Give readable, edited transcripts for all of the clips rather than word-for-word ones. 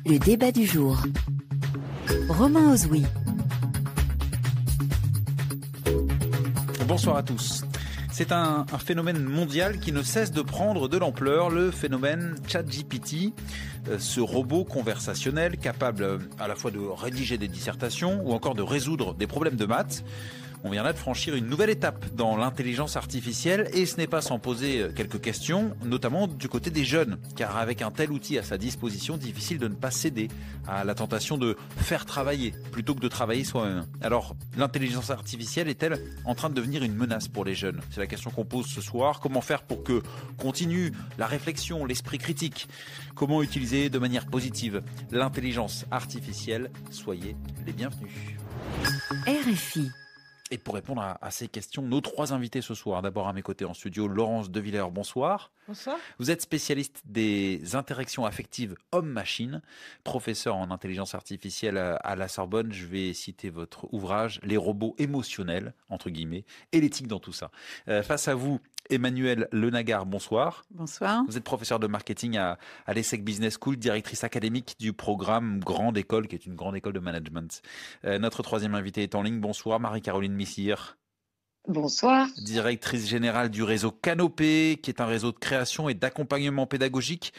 Le débat du jour. Romain Ozoui. Bonsoir à tous. C'est un phénomène mondial qui ne cesse de prendre de l'ampleur, le phénomène ChatGPT, ce robot conversationnel capable à la fois de rédiger des dissertations ou encore de résoudre des problèmes de maths. On vient là de franchir une nouvelle étape dans l'intelligence artificielle et ce n'est pas sans poser quelques questions, notamment du côté des jeunes, car avec un tel outil à sa disposition, difficile de ne pas céder à la tentation de faire travailler plutôt que de travailler soi-même. Alors, l'intelligence artificielle est-elle en train de devenir une menace pour les jeunes ? C'est la question qu'on pose ce soir. Comment faire pour que continue la réflexion, l'esprit critique ? Comment utiliser de manière positive l'intelligence artificielle ? Soyez les bienvenus. RFI. Et pour répondre à ces questions, nos trois invités ce soir. D'abord à mes côtés en studio, Laurence Devillers, bonsoir. Bonsoir. Vous êtes spécialiste des interactions affectives homme-machine, professeur en intelligence artificielle à la Sorbonne. Je vais citer votre ouvrage, Les robots émotionnels, entre guillemets, et l'éthique dans tout ça. Face à vous, Emmanuelle Lenagar, bonsoir. Bonsoir. Vous êtes professeur de marketing à l'ESSEC Business School, directrice académique du programme Grande École, qui est une grande école de management. Notre troisième invité est en ligne. Bonsoir, Marie-Caroline Missire. Bonsoir. Directrice générale du réseau Canopé, qui est un réseau de création et d'accompagnement pédagogique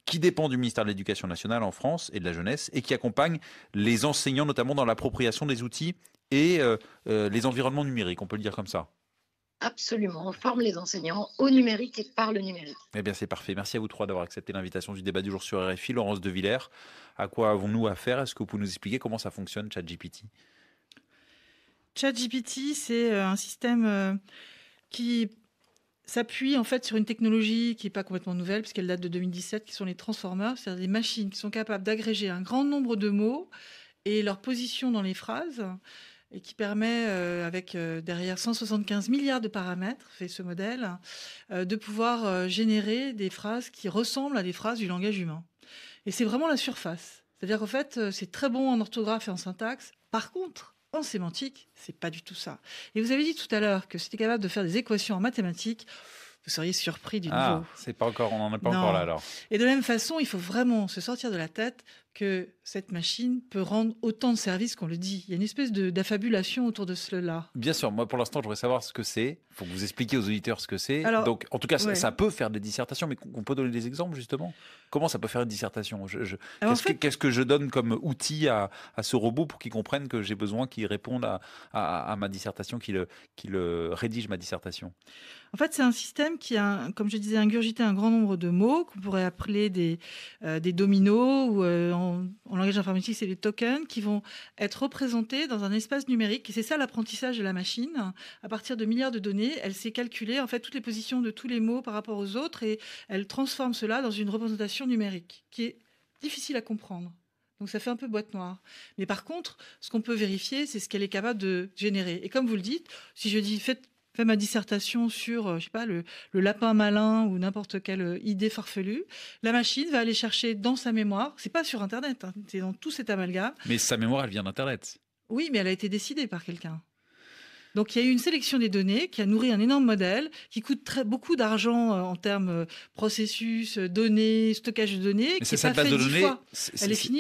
qui dépend du ministère de l'Éducation nationale en France et de la jeunesse et qui accompagne les enseignants notamment dans l'appropriation des outils et les environnements numériques, on peut le dire comme ça. Absolument, on forme les enseignants au numérique et par le numérique. Eh bien c'est parfait, merci à vous trois d'avoir accepté l'invitation du débat du jour sur RFI. Laurence Devillers, à quoi avons-nous affaire ? Est-ce que vous pouvez nous expliquer comment ça fonctionne, ChatGPT ? ChatGPT, c'est un système qui s'appuie en fait sur une technologie qui n'est pas complètement nouvelle puisqu'elle date de 2017, qui sont les transformers, c'est-à-dire des machines qui sont capables d'agréger un grand nombre de mots et leur position dans les phrases, et qui permet, avec derrière 175 milliards de paramètres, fait ce modèle, de pouvoir générer des phrases qui ressemblent à des phrases du langage humain. Et c'est vraiment la surface. C'est-à-dire qu'en fait, c'est très bon en orthographe et en syntaxe. Par contre, en sémantique, c'est pas du tout ça. Et vous avez dit tout à l'heure que c'était capable de faire des équations en mathématiques. Vous seriez surpris du niveau. C'est pas encore, on n'en est pas encore là alors. Et de la même façon, il faut vraiment se sortir de la tête que cette machine peut rendre autant de services qu'on le dit. Il y a une espèce d'affabulation autour de cela. Bien sûr, moi pour l'instant, je voudrais savoir ce que c'est. Il faut que vous expliquiez aux auditeurs ce que c'est. Alors, donc, en tout cas, ouais. ça peut faire des dissertations, mais on peut donner des exemples justement. Comment ça peut faire une dissertation ? Qu'est-ce que je donne comme outil à ce robot pour qu'il comprenne que j'ai besoin qu'il réponde à ma dissertation, qu'il rédige ma dissertation ? En fait, c'est un système qui a, comme je disais, ingurgité un grand nombre de mots qu'on pourrait appeler des dominos ou en langage informatique, c'est des tokens qui vont être représentés dans un espace numérique. Et c'est ça l'apprentissage de la machine. À partir de milliards de données, elle sait calculer en fait toutes les positions de tous les mots par rapport aux autres et elle transforme cela dans une représentation numérique qui est difficile à comprendre. Donc ça fait un peu boîte noire. Mais par contre, ce qu'on peut vérifier, c'est ce qu'elle est capable de générer. Et comme vous le dites, si je dis fais ma dissertation sur, je sais pas, le lapin malin ou n'importe quelle idée farfelue, la machine va aller chercher dans sa mémoire. C'est pas sur Internet, hein, c'est dans tout cet amalgame. Mais sa mémoire, elle vient d'Internet. Oui, mais elle a été décidée par quelqu'un. Donc il y a eu une sélection des données qui a nourri un énorme modèle qui coûte beaucoup d'argent en termes processus, données, stockage de données. Mais qui n'est pas fait 10 fois.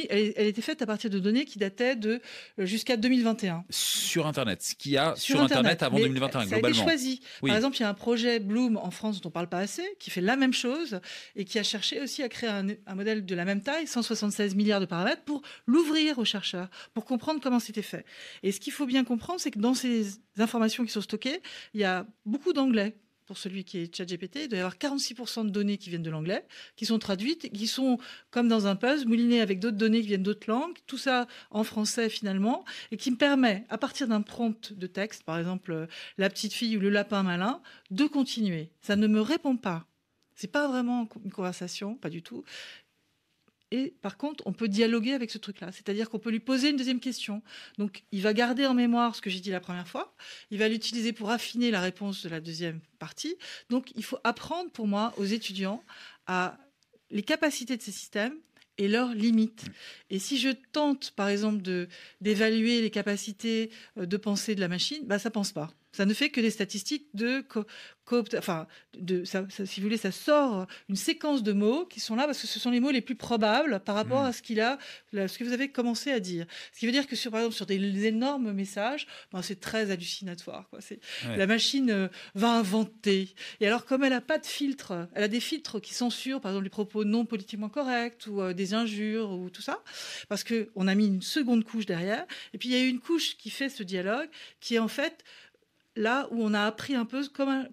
Elle était faite à partir de données qui dataient de jusqu'à 2021. Sur Internet, ce qu'il y a sur Internet avant 2021 ça globalement. Ça a été choisi. Oui. Par exemple, il y a un projet Bloom en France dont on ne parle pas assez, qui fait la même chose et qui a cherché aussi à créer un modèle de la même taille, 176 milliards de paramètres, pour l'ouvrir aux chercheurs, pour comprendre comment c'était fait. Et ce qu'il faut bien comprendre, c'est que dans ces informations qui sont stockées, il y a beaucoup d'anglais. Pour celui qui est ChatGPT, il doit y avoir 46% de données qui viennent de l'anglais, qui sont traduites, qui sont comme dans un puzzle, moulinées avec d'autres données qui viennent d'autres langues, tout ça en français finalement, et qui me permet, à partir d'un prompt de texte, par exemple la petite fille ou le lapin malin, de continuer. Ça ne me répond pas. C'est pas vraiment une conversation, pas du tout. Et par contre, on peut dialoguer avec ce truc-là. C'est-à-dire qu'on peut lui poser une deuxième question. Donc, il va garder en mémoire ce que j'ai dit la première fois. Il va l'utiliser pour affiner la réponse de la deuxième partie. Donc, il faut apprendre, pour moi, aux étudiants à les capacités de ces systèmes et leurs limites. Et si je tente, par exemple, d'évaluer les capacités de pensée de la machine, ça pense pas. Ça ne fait que des statistiques si vous voulez, ça sort une séquence de mots qui sont là parce que ce sont les mots les plus probables par rapport à ce que vous avez commencé à dire. Ce qui veut dire que par exemple, sur des énormes messages, c'est très hallucinatoire, quoi. La machine va inventer. Et alors, comme elle n'a pas de filtre, elle a des filtres qui censurent, par exemple, les propos non politiquement corrects ou des injures ou tout ça, parce qu'on a mis une seconde couche derrière. Et puis, il y a eu une couche qui fait ce dialogue, qui est en fait là où on a appris un peu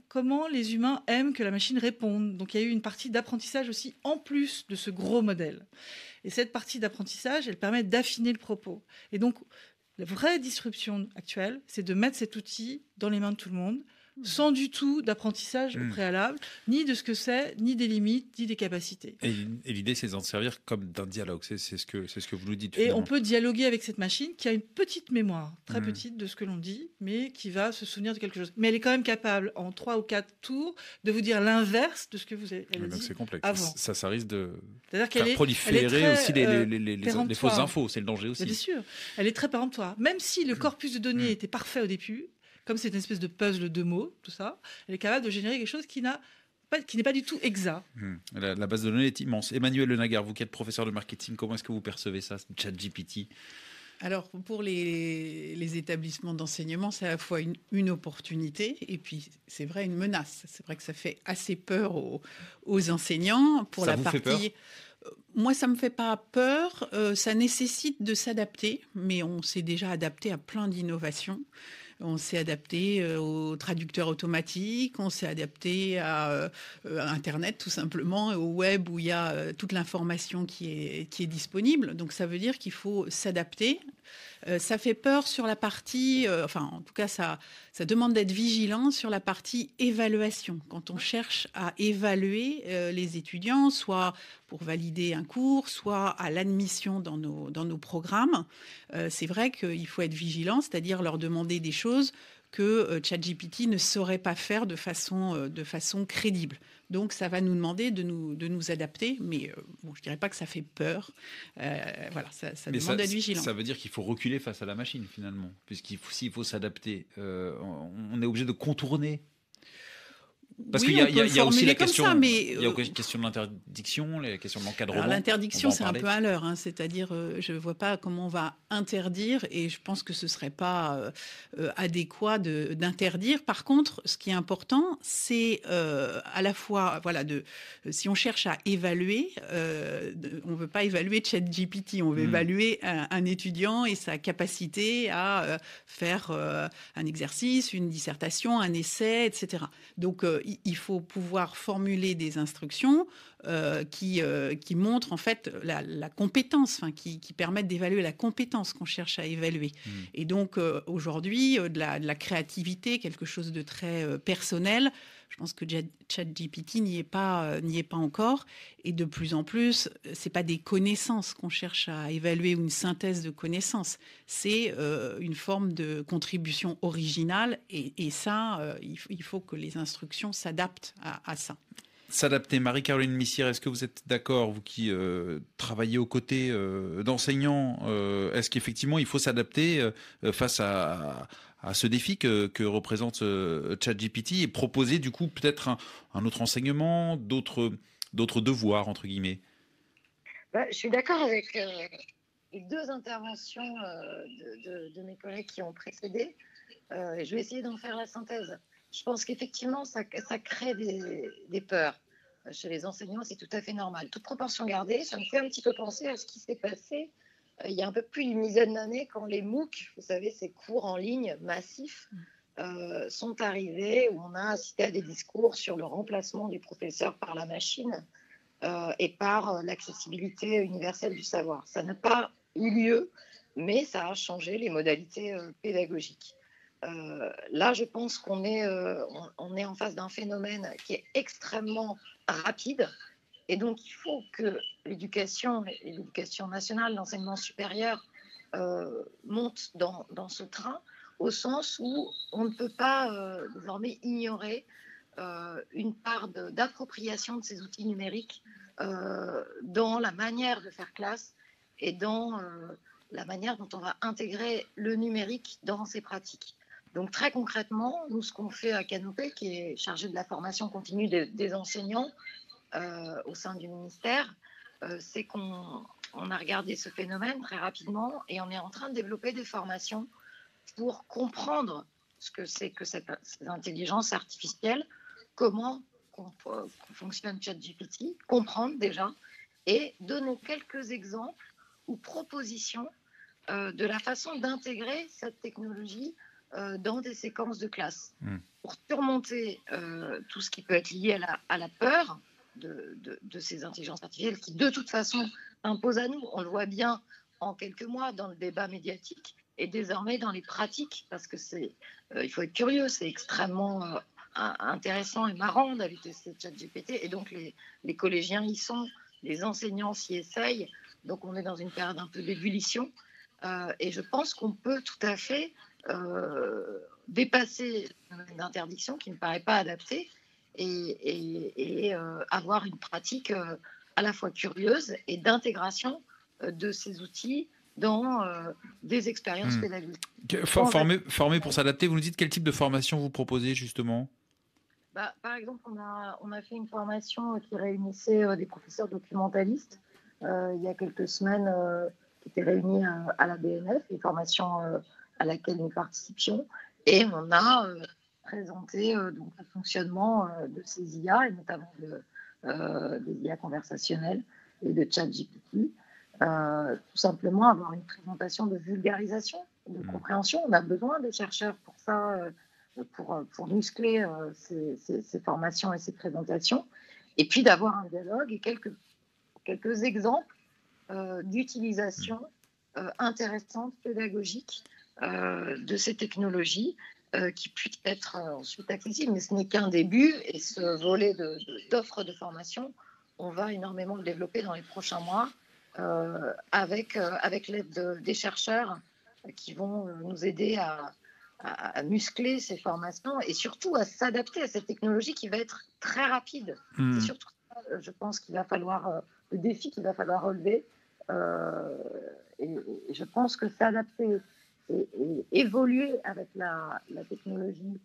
comment les humains aiment que la machine réponde. Donc il y a eu une partie d'apprentissage aussi en plus de ce gros modèle. Et cette partie d'apprentissage, elle permet d'affiner le propos. Et donc la vraie disruption actuelle, c'est de mettre cet outil dans les mains de tout le monde, sans du tout d'apprentissage au préalable, ni de ce que c'est, ni des limites, ni des capacités. Et l'idée, c'est d'en servir comme d'un dialogue. C'est ce que vous nous dites. Et on peut dialoguer avec cette machine qui a une petite mémoire, très petite de ce que l'on dit, mais qui va se souvenir de quelque chose. Mais elle est quand même capable, en 3 ou 4 tours, de vous dire l'inverse de ce que vous avez dit c'est complexe. avant. Ça risque de faire proliférer aussi les fausses infos. C'est le danger aussi. Bien sûr. Elle est très péremptoire. Même si le corpus de données était parfait au début, comme c'est une espèce de puzzle de mots, tout ça, elle est capable de générer quelque chose qui n'est pas du tout exact. La base de données est immense. Emmanuel Le Nagar, vous qui êtes professeur de marketing, comment est-ce que vous percevez ça, ChatGPT ? Alors, pour les établissements d'enseignement, c'est à la fois une opportunité et puis, c'est vrai, une menace. C'est vrai que ça fait assez peur aux enseignants. Ça vous fait peur ? Moi, ça ne me fait pas peur. Ça nécessite de s'adapter, mais on s'est déjà adapté à plein d'innovations. On s'est adapté au traducteur automatique, on s'est adapté à Internet tout simplement, au web où il y a toute l'information qui est disponible. Donc ça veut dire qu'il faut s'adapter. Ça fait peur sur la partie, en tout cas ça demande d'être vigilant sur la partie évaluation. Quand on cherche à évaluer les étudiants, soit pour valider un cours, soit à l'admission dans nos programmes, c'est vrai qu'il faut être vigilant, c'est-à-dire leur demander des choses que ChatGPT ne saurait pas faire de façon crédible. Donc, ça va nous demander de nous adapter, mais je ne dirais pas que ça fait peur. Ça demande d'être vigilant. Ça veut dire qu'il faut reculer face à la machine, finalement, s'il faut s'adapter. On est obligé de contourner. Parce qu'il y a aussi la question de l'interdiction, la question de l'encadrement. Alors, l'interdiction, c'est un peu à l'heure. C'est-à-dire, je ne vois pas comment on va interdire et je pense que ce ne serait pas adéquat d'interdire. Par contre, ce qui est important, c'est à la fois, si on cherche à évaluer, on ne veut pas évaluer ChatGPT, on veut évaluer un étudiant et sa capacité à faire un exercice, une dissertation, un essai, etc. Donc, il faut pouvoir formuler des instructions qui montrent en fait la compétence, qui permettent d'évaluer la compétence qu'on cherche à évaluer. Et donc aujourd'hui, de la créativité, quelque chose de très personnel. Je pense que ChatGPT n'y est pas encore. Et de plus en plus, c'est pas des connaissances qu'on cherche à évaluer ou une synthèse de connaissances. C'est une forme de contribution originale. Et ça, il faut que les instructions s'adaptent à ça. S'adapter. Marie-Caroline Missire, est-ce que vous êtes d'accord, vous qui travaillez aux côtés d'enseignants, est-ce qu'effectivement il faut s'adapter face à ce défi que représente ChatGPT et proposer du coup peut-être un autre enseignement, d'autres devoirs entre guillemets? Je suis d'accord avec les deux interventions de mes collègues qui ont précédé. Je vais essayer d'en faire la synthèse. Je pense qu'effectivement, ça crée des peurs chez les enseignants, c'est tout à fait normal. Toute proportion gardée, ça me fait un petit peu penser à ce qui s'est passé il y a un peu plus d'une dizaine d'années quand les MOOC, vous savez, ces cours en ligne massifs, sont arrivés, où on a assisté à des discours sur le remplacement du professeur par la machine et par l'accessibilité universelle du savoir. Ça n'a pas eu lieu, mais ça a changé les modalités pédagogiques. Là, je pense qu'on est en face d'un phénomène qui est extrêmement rapide. Et donc, il faut que l'éducation nationale, l'enseignement supérieur monte dans ce train, au sens où on ne peut pas désormais ignorer une part d'appropriation de ces outils numériques dans la manière de faire classe et dans la manière dont on va intégrer le numérique dans ces pratiques. Donc très concrètement, nous, ce qu'on fait à Canopé, qui est chargé de la formation continue des enseignants au sein du ministère, c'est qu'on a regardé ce phénomène très rapidement et on est en train de développer des formations pour comprendre ce que c'est que cette intelligence artificielle, comment fonctionne ChatGPT, comprendre déjà et donner quelques exemples ou propositions de la façon d'intégrer cette technologie dans des séquences de classe pour surmonter tout ce qui peut être lié à la peur de ces intelligences artificielles qui, de toute façon, imposent à nous. On le voit bien en quelques mois dans le débat médiatique et désormais dans les pratiques, parce que il faut être curieux, c'est extrêmement intéressant et marrant d'aller tester ChatGPT, et donc les collégiens y sont, les enseignants s'y essayent, donc on est dans une période un peu d'ébullition, et je pense qu'on peut tout à fait dépasser une interdiction qui ne me paraît pas adaptée et avoir une pratique à la fois curieuse et d'intégration de ces outils dans des expériences pédagogiques. Former pour s'adapter, vous nous dites quel type de formation vous proposez justement ? Par exemple, on a fait une formation qui réunissait des professeurs documentalistes il y a quelques semaines, qui étaient réunis à la BNF, une formation à laquelle nous participions, et on a présenté donc, le fonctionnement de ces IA, et notamment des IA conversationnelles et de ChatGPT. Tout simplement avoir une présentation de vulgarisation, de compréhension. On a besoin des chercheurs pour ça, pour muscler ces formations et ces présentations, et puis d'avoir un dialogue et quelques exemples d'utilisation intéressante, pédagogique de ces technologies qui puissent être ensuite accessibles. Mais ce n'est qu'un début, et ce volet d'offres de formation, on va énormément le développer dans les prochains mois avec l'aide des chercheurs qui vont nous aider à muscler ces formations et surtout à s'adapter à cette technologie qui va être très rapide. C'est surtout ça, je pense, qu'il va falloir, le défi qu'il va falloir relever. Et je pense que s'adapter et évoluer avec la technologie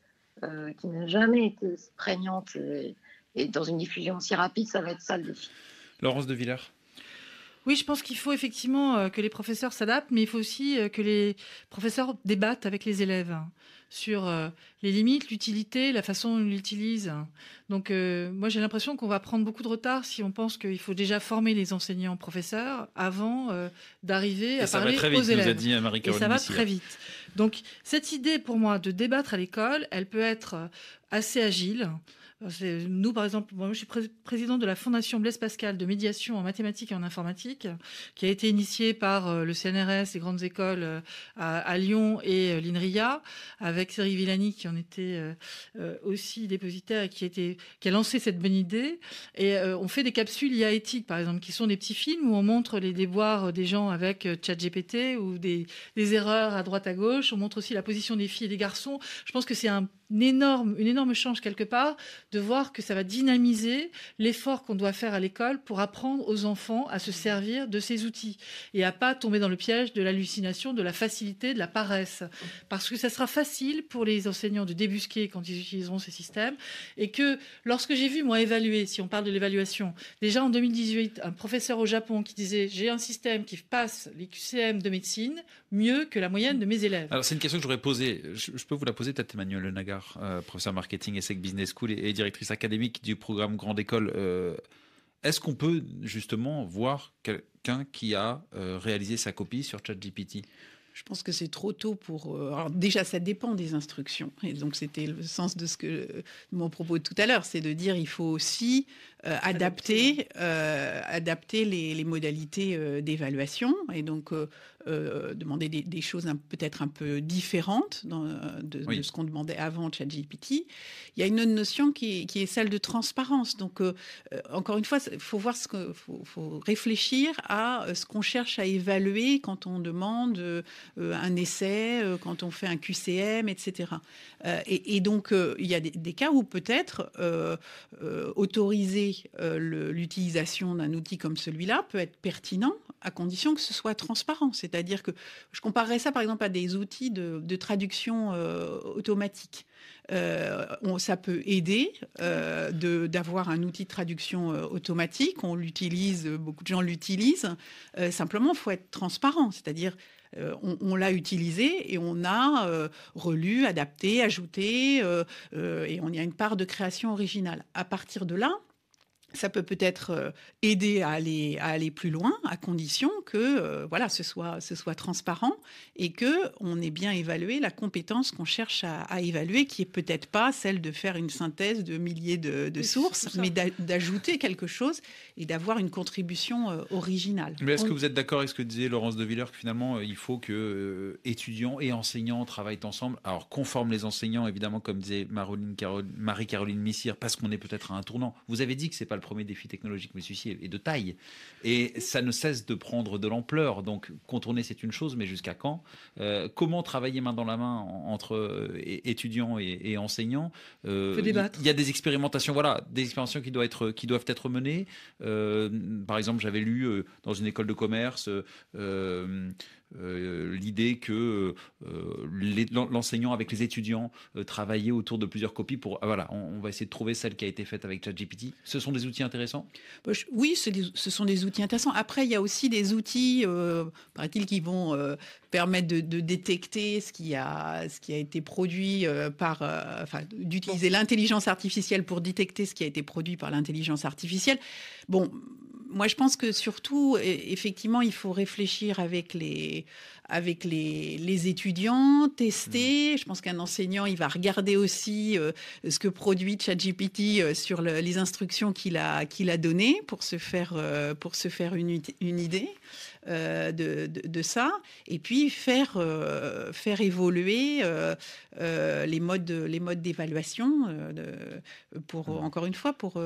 qui n'a jamais été prégnante et dans une diffusion aussi rapide, ça va être ça le défi. Laurence de Villers. Oui, je pense qu'il faut effectivement que les professeurs s'adaptent, mais il faut aussi que les professeurs débattent avec les élèves sur les limites, l'utilité, la façon dont ils l'utilisent. Donc moi, j'ai l'impression qu'on va prendre beaucoup de retard si on pense qu'il faut déjà former les enseignants-professeurs avant d'arriver à parler aux élèves. Nous a dit Marie-Caroline. Et ça va très vite. Donc cette idée, pour moi, de débattre à l'école, elle peut être assez agile. Nous, par exemple, moi, je suis présidente de la Fondation Blaise Pascal de médiation en mathématiques et en informatique, qui a été initiée par le CNRS, les grandes écoles à Lyon et l'INRIA, avec Cyril Villani, qui en était aussi dépositaire et qui a lancé cette bonne idée. Et on fait des capsules IA éthiques, par exemple, qui sont des petits films où on montre les déboires des gens avec ChatGPT ou des erreurs à droite à gauche. On montre aussi la position des filles et des garçons. Je pense que c'est une énorme chance quelque part de voir que ça va dynamiser l'effort qu'on doit faire à l'école pour apprendre aux enfants à se servir de ces outils et à pas tomber dans le piège de l'hallucination, de la facilité, de la paresse. Parce que ça sera facile pour les enseignants de débusquer quand ils utiliseront ces systèmes, et que lorsque j'ai vu, moi, évaluer, si on parle de l'évaluation, déjà en 2018, un professeur au Japon qui disait « j'ai un système qui passe les QCM de médecine mieux que la moyenne de mes élèves ». Alors c'est une question que j'aurais posée, je peux vous la poser peut-être, Emmanuel Le Nagar, professeur marketing ESSEC Business School et directrice académique du programme Grande École. Est-ce qu'on peut justement voir quelqu'un qui a réalisé sa copie sur ChatGPT ? Je pense que c'est trop tôt pour... Alors déjà, ça dépend des instructions. Et donc, c'était le sens de mon propos de tout à l'heure. C'est de dire qu'il faut aussi adapter les modalités d'évaluation. Et donc, demander des choses peut-être un peu différentes de ce qu'on demandait avant ChatGPT. Il y a une autre notion qui est celle de transparence. Donc, encore une fois, il faut voir faut réfléchir à ce qu'on cherche à évaluer quand on demande un essai, quand on fait un QCM, etc. Et donc, il y a des cas où peut-être autoriser l'utilisation d'un outil comme celui-là peut être pertinent à condition que ce soit transparent. C'est-à-dire que je comparerais ça, par exemple, à des outils de traduction automatique. Ça peut aider d'avoir un outil de traduction automatique. On l'utilise, beaucoup de gens l'utilisent. Simplement, il faut être transparent. C'est-à-dire, on l'a utilisé et on a relu, adapté, ajouté, et on y a une part de création originale. À partir de là, ça peut-être aider à aller plus loin, à condition que ce soit transparent et qu'on ait bien évalué la compétence qu'on cherche à évaluer, qui est peut-être pas celle de faire une synthèse de milliers de sources, mais d'ajouter quelque chose et d'avoir une contribution originale. Mais est-ce que vous êtes d'accord avec ce que disait Laurence de Villers, que finalement, il faut que étudiants et enseignants travaillent ensemble? Alors, qu'on forme les enseignants, évidemment, comme disait Marie-Caroline Missire, parce qu'on est peut-être à un tournant. Vous avez dit que c'est pas le premier défi technologique, mais celui-ci est de taille. Et ça ne cesse de prendre de l'ampleur. Donc, contourner, c'est une chose, mais jusqu'à quand? Comment travailler main dans la main entre étudiants et enseignants? Faut débattre. Il y a des expérimentations, des expérimentations qui doivent être menées. Par exemple, j'avais lu dans une école de commerce l'idée que l'enseignant avec les étudiants travaillait autour de plusieurs copies pour on va essayer de trouver celle qui a été faite avec ChatGPT. Ce sont des outils intéressants? Oui, ce sont des outils intéressants. Après, il y a aussi des outils, paraît-il, qui vont permettre de détecter ce qui a été produit d'utiliser l'intelligence artificielle pour détecter ce qui a été produit par l'intelligence artificielle. Bon, moi, je pense que surtout, effectivement, il faut réfléchir avec les étudiants, tester. Je pense qu'un enseignant, il va regarder aussi ce que produit ChatGPT sur les instructions qu'il a données pour se faire une idée de ça, et puis faire évoluer les modes d'évaluation encore une fois pour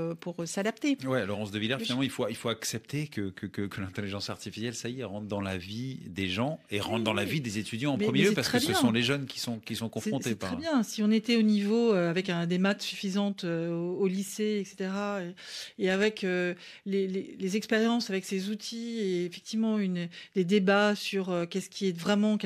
s'adapter. Ouais, Laurence de Villers, finalement, il faut accepter que l'intelligence artificielle, ça y est, rentre dans la vie des gens et rentre dans la vie des étudiants en premier lieu, parce que ce sont les jeunes qui sont confrontés. C'est très bien. Si on était au niveau avec des maths suffisantes au lycée, etc., et avec les expériences avec ces outils, et effectivement des débats sur quels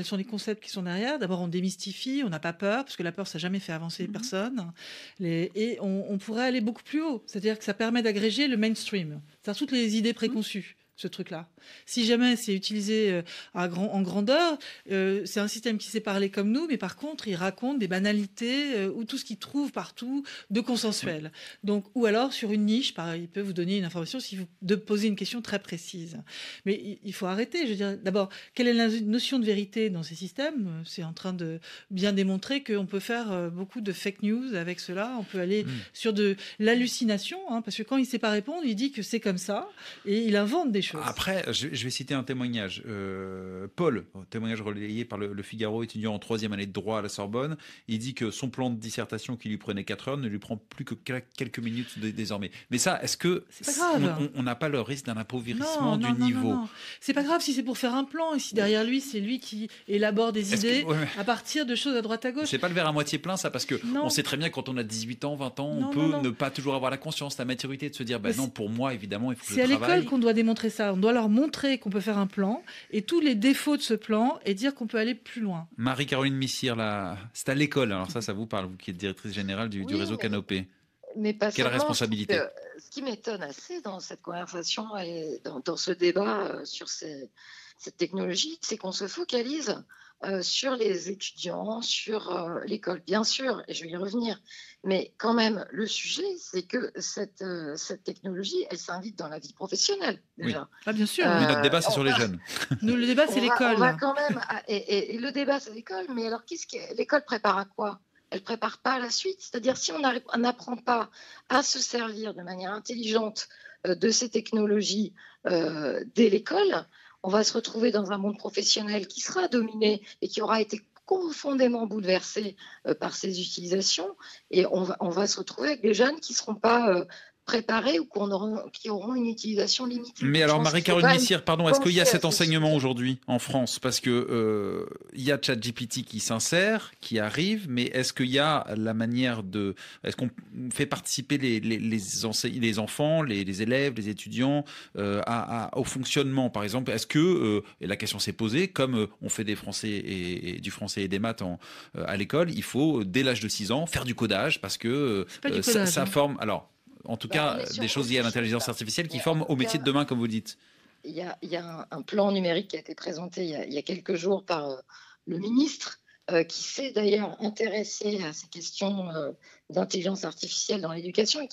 sont les concepts qui sont derrière. D'abord, on démystifie, on n'a pas peur, parce que la peur, ça n'a jamais fait avancer personne. Et on pourrait aller beaucoup plus haut. C'est-à-dire que ça permet d'agréger le mainstream. C'est-à-dire toutes les idées préconçues. Ce truc-là. Si jamais c'est utilisé en grandeur, c'est un système qui sait parler comme nous, mais par contre, il raconte des banalités ou tout ce qu'il trouve partout de consensuel. Donc, ou alors, sur une niche, il peut vous donner une information si vous posez une question très précise. Mais il faut arrêter. Je veux dire, d'abord, quelle est la notion de vérité dans ces systèmes? C'est en train de bien démontrer qu'on peut faire beaucoup de fake news avec cela. On peut aller sur de l'hallucination, parce que quand il ne sait pas répondre, il dit que c'est comme ça, et il invente des choses. Après, je vais citer un témoignage. Paul, témoignage relayé par le Figaro, étudiant en 3e année de droit à la Sorbonne, il dit que son plan de dissertation qui lui prenait 4 heures ne lui prend plus que quelques minutes désormais. Mais ça, est-ce que on n'a pas le risque d'un appauvrissement du niveau? Non. C'est pas grave si c'est pour faire un plan et si derrière lui, c'est lui qui élabore des idées à partir de choses à droite à gauche. C'est pas le verre à moitié plein, ça, parce que on sait très bien que quand on a 18 ans, 20 ans, on peut ne pas toujours avoir la conscience, la maturité de se dire non, pour moi, évidemment, il faut que je travaille. C'est à l'école qu'on doit démontrer ça. On doit leur montrer qu'on peut faire un plan et tous les défauts de ce plan et dire qu'on peut aller plus loin. Marie-Caroline Missire, c'est à l'école. Alors ça vous parle, vous qui êtes directrice générale du réseau Canopé. Mais pas Quelle responsabilité? Ce qui m'étonne assez dans cette conversation et dans ce débat sur cette technologie, c'est qu'on se focalise sur les étudiants, sur l'école, bien sûr, et je vais y revenir. Mais quand même, le sujet, c'est que cette technologie, elle s'invite dans la vie professionnelle, déjà. Oui. Ah, bien sûr. Mais notre débat, c'est sur les jeunes. Nous, le débat, c'est l'école. On va quand même, et le débat, c'est l'école. Mais alors, l'école prépare à quoi? Elle prépare pas à la suite. C'est-à-dire, si on n'apprend pas à se servir de manière intelligente de ces technologies dès l'école, on va se retrouver dans un monde professionnel qui sera dominé et qui aura été profondément bouleversé par ces utilisations. Et on va se retrouver avec des jeunes qui ne seront pas préparés ou qui auront une utilisation limitée. Mais alors, Marie-Caroline Messire, pardon, est-ce qu'il y a cet enseignement aujourd'hui en France? Parce que il y a ChatGPT qui s'insère, qui arrive, mais est-ce qu'il y a la manière de... Est-ce qu'on fait participer les enfants, les élèves, les étudiants au fonctionnement, par exemple? Est-ce que, et la question s'est posée, comme on fait des français et du français et des maths à l'école, il faut, dès l'âge de 6 ans, faire du codage, parce que ça forme... Alors, en tout cas, des choses liées à l'intelligence artificielle qui forment au métier de demain, comme vous dites. Il y a un plan numérique qui a été présenté il y a quelques jours par le ministre, qui s'est d'ailleurs intéressé à ces questions d'intelligence artificielle dans l'éducation, et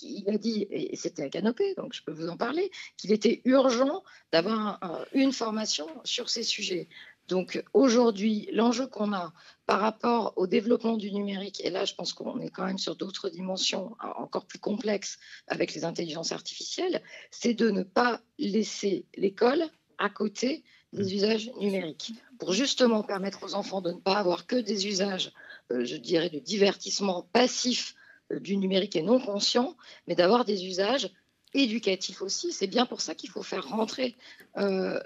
il a dit, et c'était à Canopée, donc je peux vous en parler, qu'il était urgent d'avoir une formation sur ces sujets. Donc aujourd'hui, l'enjeu qu'on a par rapport au développement du numérique, et là je pense qu'on est quand même sur d'autres dimensions encore plus complexes avec les intelligences artificielles, c'est de ne pas laisser l'école à côté des usages numériques, pour justement permettre aux enfants de ne pas avoir que des usages, je dirais, de divertissement passif du numérique et non conscient, mais d'avoir des usages éducatif aussi. C'est bien pour ça qu'il faut faire rentrer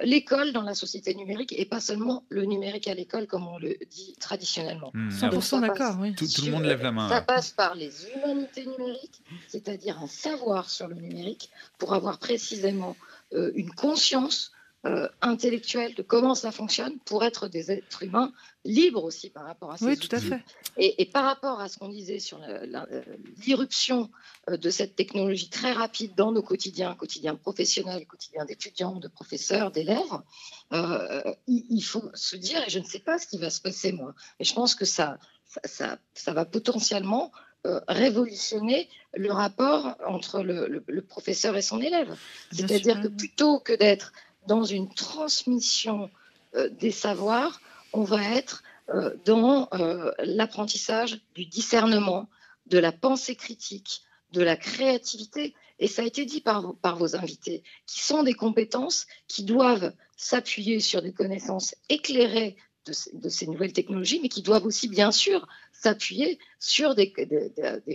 l'école dans la société numérique et pas seulement le numérique à l'école comme on le dit traditionnellement. 100% d'accord, oui. Tout le monde lève la main. Ça passe par les humanités numériques, c'est-à-dire un savoir sur le numérique pour avoir précisément une conscience intellectuelle de comment ça fonctionne pour être des êtres humains libres aussi par rapport à ces outils. Tout à fait. Et par rapport à ce qu'on disait sur l'irruption de cette technologie très rapide dans nos quotidiens professionnels, quotidiens d'étudiants, de professeurs, d'élèves, il faut se dire, et je ne sais pas ce qui va se passer moi, mais je pense que ça va potentiellement révolutionner le rapport entre le professeur et son élève. C'est-à-dire que plutôt que d'être dans une transmission des savoirs, on va être dans l'apprentissage du discernement, de la pensée critique, de la créativité. Et ça a été dit par vos invités, qui sont des compétences qui doivent s'appuyer sur des connaissances éclairées de ces nouvelles technologies, mais qui doivent aussi, bien sûr, s'appuyer sur des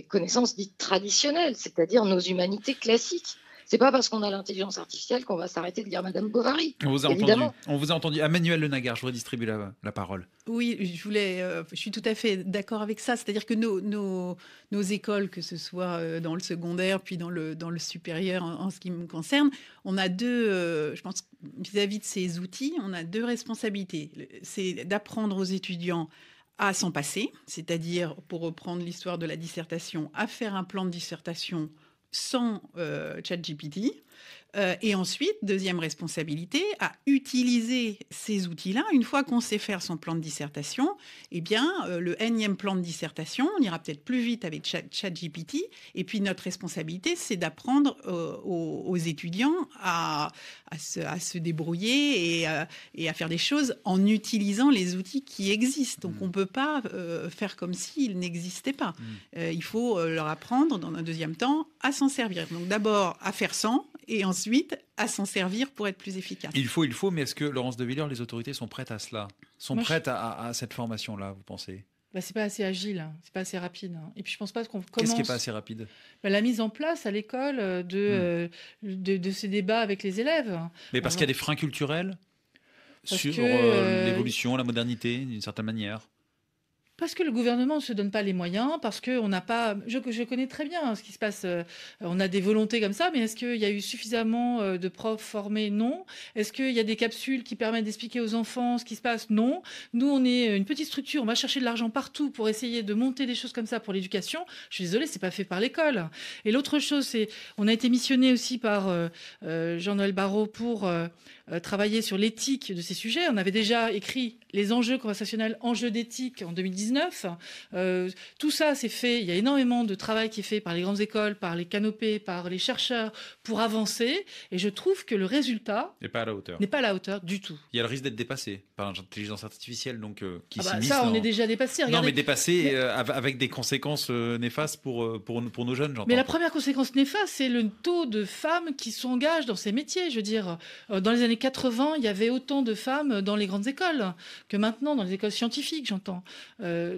connaissances dites traditionnelles, c'est-à-dire nos humanités classiques. C'est pas parce qu'on a l'intelligence artificielle qu'on va s'arrêter de dire Madame Bovary. On vous a entendu. Emmanuel Le Nagar, je vous redistribue la parole. Oui, je suis tout à fait d'accord avec ça. C'est-à-dire que nos écoles, que ce soit dans le secondaire puis dans le supérieur en ce qui me concerne, on a je pense, vis-à-vis de ces outils, on a deux responsabilités. C'est d'apprendre aux étudiants à s'en passer, c'est-à-dire, pour reprendre l'histoire de la dissertation, à faire un plan de dissertation sans ChatGPT. Et ensuite, deuxième responsabilité, à utiliser ces outils-là. Une fois qu'on sait faire son plan de dissertation, eh bien, le énième plan de dissertation, on ira peut-être plus vite avec ChatGPT. Et puis, notre responsabilité, c'est d'apprendre aux étudiants à se débrouiller et à faire des choses en utilisant les outils qui existent. Donc, on ne peut pas faire comme s'ils n'existaient pas. Il faut leur apprendre, dans un deuxième temps, à s'en servir. Donc, d'abord, à faire sans, et ensuite à s'en servir pour être plus efficace. Il faut, mais est-ce que, Laurence de Villers, les autorités sont prêtes à cela? Prêtes à cette formation-là, vous pensez? C'est pas assez agile, c'est pas assez rapide. Et puis je pense pas qu'on commence... Qu'est-ce qui est pas assez rapide? La mise en place à l'école de ces débats avec les élèves. Mais parce qu'il y a des freins culturels sur l'évolution, la modernité, d'une certaine manière. Parce que le gouvernement ne se donne pas les moyens, parce qu'on n'a pas... Je connais très bien ce qui se passe. On a des volontés comme ça, mais est-ce qu'il y a eu suffisamment de profs formés? Non. Est-ce qu'il y a des capsules qui permettent d'expliquer aux enfants ce qui se passe? Non. Nous, on est une petite structure, on va chercher de l'argent partout pour essayer de monter des choses comme ça pour l'éducation. Je suis désolée, c'est pas fait par l'école. Et l'autre chose, c'est... On a été missionné aussi par Jean-Noël Barrot pour... travailler sur l'éthique de ces sujets. On avait déjà écrit les enjeux conversationnels, enjeux d'éthique en 2019. Tout ça, c'est fait. Il y a énormément de travail qui est fait par les grandes écoles, par les canopées, par les chercheurs pour avancer. Et je trouve que le résultat n'est pas à la hauteur du tout. Il y a le risque d'être dépassé par l'intelligence artificielle, donc qui s'immisce. Ça, on est déjà dépassé. Regardez. Non, mais dépassé avec des conséquences néfastes pour nos jeunes. Mais la première conséquence néfaste, c'est le taux de femmes qui s'engagent dans ces métiers. Je veux dire, dans les années 80, il y avait autant de femmes dans les grandes écoles que maintenant dans les écoles scientifiques, j'entends.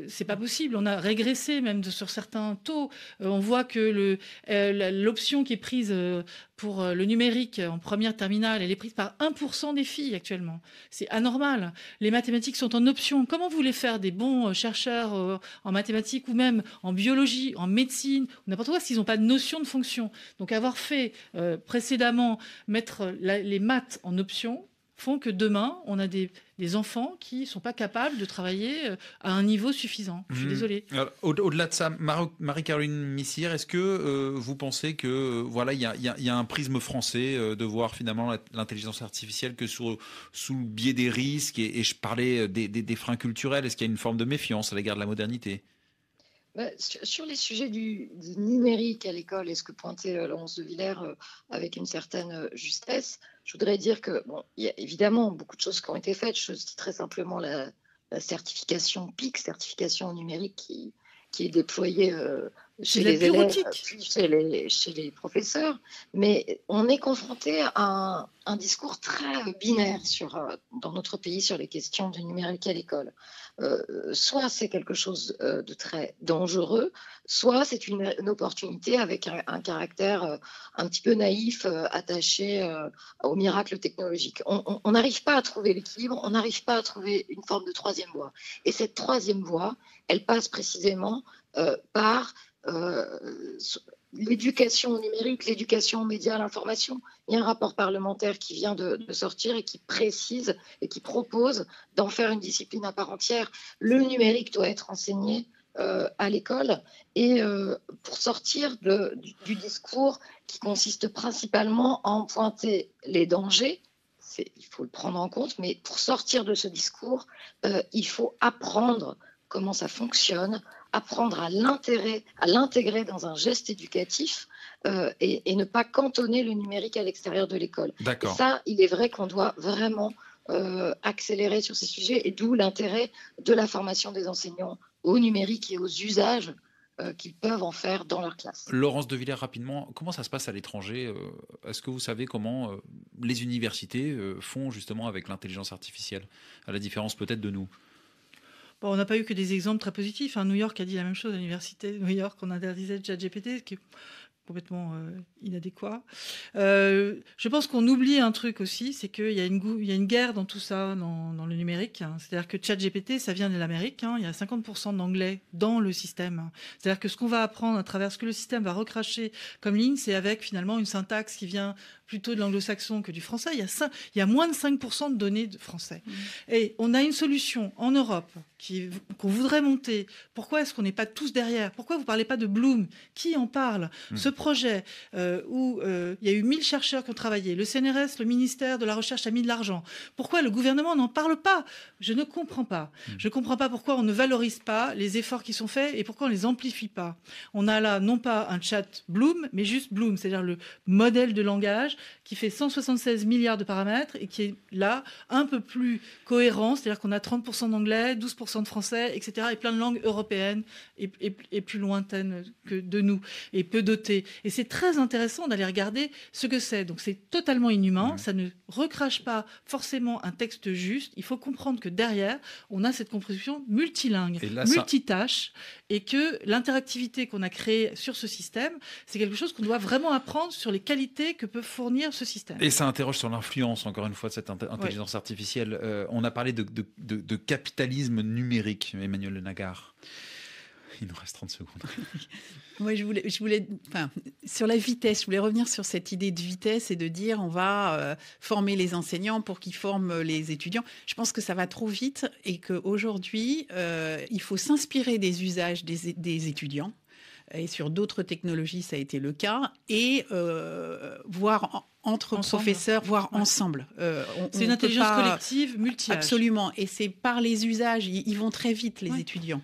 c'est pas possible. On a régressé même sur certains taux. On voit que l'option qui est prise pour le numérique en première terminale, elle est prise par 1% des filles actuellement. C'est anormal. Les mathématiques sont en option. Comment vous voulez faire des bons chercheurs en mathématiques ou même en biologie, en médecine, ou n'importe quoi, s'ils n'ont pas de notion de fonction? Donc avoir fait précédemment mettre les maths en option font que demain, on a des enfants qui ne sont pas capables de travailler à un niveau suffisant. Je suis désolée. Alors, au-delà de ça, Marie-Caroline Missire, est-ce que vous pensez que voilà, il y a un prisme français de voir finalement l'intelligence artificielle que sous le biais des risques et je parlais des freins culturels, est-ce qu'il y a une forme de méfiance à l'égard de la modernité? Sur les sujets du numérique à l'école, et ce que pointait Laurence de Villers avec une certaine justesse, je voudrais dire que il y a évidemment beaucoup de choses qui ont été faites. Je citerai simplement la certification PIC, certification numérique qui est déployée chez les élèves, puis chez les professeurs. Mais on est confronté à un discours très binaire dans notre pays sur les questions du numérique à l'école. Soit c'est quelque chose de très dangereux, soit c'est une opportunité avec un caractère un petit peu naïf, attaché au miracle technologique. On n'arrive pas à trouver l'équilibre, on n'arrive pas à trouver une forme de troisième voie. Et cette troisième voie, elle passe précisément par l'éducation au numérique, l'éducation aux médias, à l'information. Il y a un rapport parlementaire qui vient de sortir et qui précise et qui propose d'en faire une discipline à part entière. Le numérique doit être enseigné à l'école et pour sortir du discours qui consiste principalement à en pointer les dangers. Il faut le prendre en compte, mais pour sortir de ce discours, il faut apprendre comment ça fonctionne, apprendre à l'intégrer dans un geste éducatif et ne pas cantonner le numérique à l'extérieur de l'école. Et ça, il est vrai qu'on doit vraiment accélérer sur ces sujets, et d'où l'intérêt de la formation des enseignants au numérique et aux usages qu'ils peuvent en faire dans leur classe. Laurence de Villers, rapidement, comment ça se passe à l'étranger? Est-ce que vous savez comment les universités font justement avec l'intelligence artificielle, à la différence peut-être de nous? On n'a pas eu que des exemples très positifs. New York a dit la même chose à l'université de New York. On interdisait le ChatGPT, ce qui est complètement inadéquat. Je pense qu'on oublie un truc aussi, c'est qu'il y a une guerre dans tout ça, dans le numérique. C'est-à-dire que ChatGPT, ça vient de l'Amérique. Il y a 50% d'anglais dans le système. C'est-à-dire que ce qu'on va apprendre à travers ce que le système va recracher comme ligne, c'est avec finalement une syntaxe qui vient plutôt de l'anglo-saxon que du français. Il y a moins de 5% de données de français. Et on a une solution en Europe qu'on voudrait monter. Pourquoi est-ce qu'on n'est pas tous derrière? Pourquoi vous ne parlez pas de Bloom? Qui en parle? Ce projet où il y a eu 1000 chercheurs qui ont travaillé, le CNRS, le ministère de la Recherche a mis de l'argent. Pourquoi le gouvernement n'en parle pas? Je ne comprends pas. Je ne comprends pas pourquoi on ne valorise pas les efforts qui sont faits et pourquoi on ne les amplifie pas. On a là non pas un chat Bloom, mais juste Bloom, c'est-à-dire le modèle de langage qui fait 176 milliards de paramètres et qui est là un peu plus cohérent, c'est-à-dire qu'on a 30% d'anglais, 12% de français, etc. et plein de langues européennes et plus lointaines que de nous et peu dotées. Et c'est très intéressant d'aller regarder ce que c'est. Donc c'est totalement inhumain, ça ne recrache pas forcément un texte juste. Il faut comprendre que derrière, on a cette compréhension multilingue, multitâche, et que l'interactivité qu'on a créée sur ce système, c'est quelque chose qu'on doit vraiment apprendre sur les qualités que peut fournir ce système. Et ça interroge sur l'influence, encore une fois, de cette intelligence artificielle. On a parlé de capitalisme numérique, Emmanuelle Le Nagard. Il nous reste 30 secondes. Moi, je voulais, sur la vitesse, je voulais revenir sur cette idée de vitesse et de dire on va former les enseignants pour qu'ils forment les étudiants. Je pense que ça va trop vite et qu'aujourd'hui, il faut s'inspirer des usages des étudiants. Et sur d'autres technologies, ça a été le cas. Et voir entre professeurs, voire ensemble. C'est une intelligence collective, multi-âge. Absolument. Et c'est par les usages, ils vont très vite, les étudiants.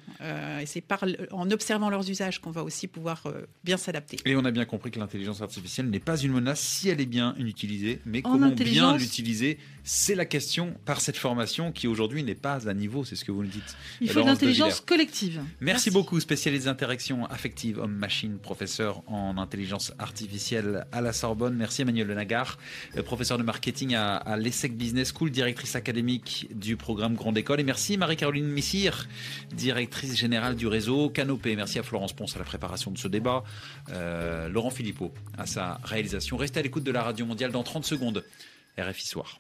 Et c'est en observant leurs usages qu'on va aussi pouvoir bien s'adapter. Et on a bien compris que l'intelligence artificielle n'est pas une menace si elle est bien utilisée. Mais comment bien l'utiliser, c'est la question par cette formation qui aujourd'hui n'est pas à niveau, c'est ce que vous nous dites. Il faut de l'intelligence collective. Merci beaucoup, spécialiste des interactions affectives homme-machine, professeur en intelligence artificielle à la Sorbonne. Merci Emmanuelle Le Nagard. Agar, professeure de marketing à l'ESSEC Business School, directrice académique du programme Grande École. Et merci Marie-Caroline Missire, directrice générale du réseau Canopé. Merci à Florence Ponce à la préparation de ce débat. Laurent Philippot à sa réalisation. Restez à l'écoute de la Radio Mondiale dans 30 secondes. RFI Soir.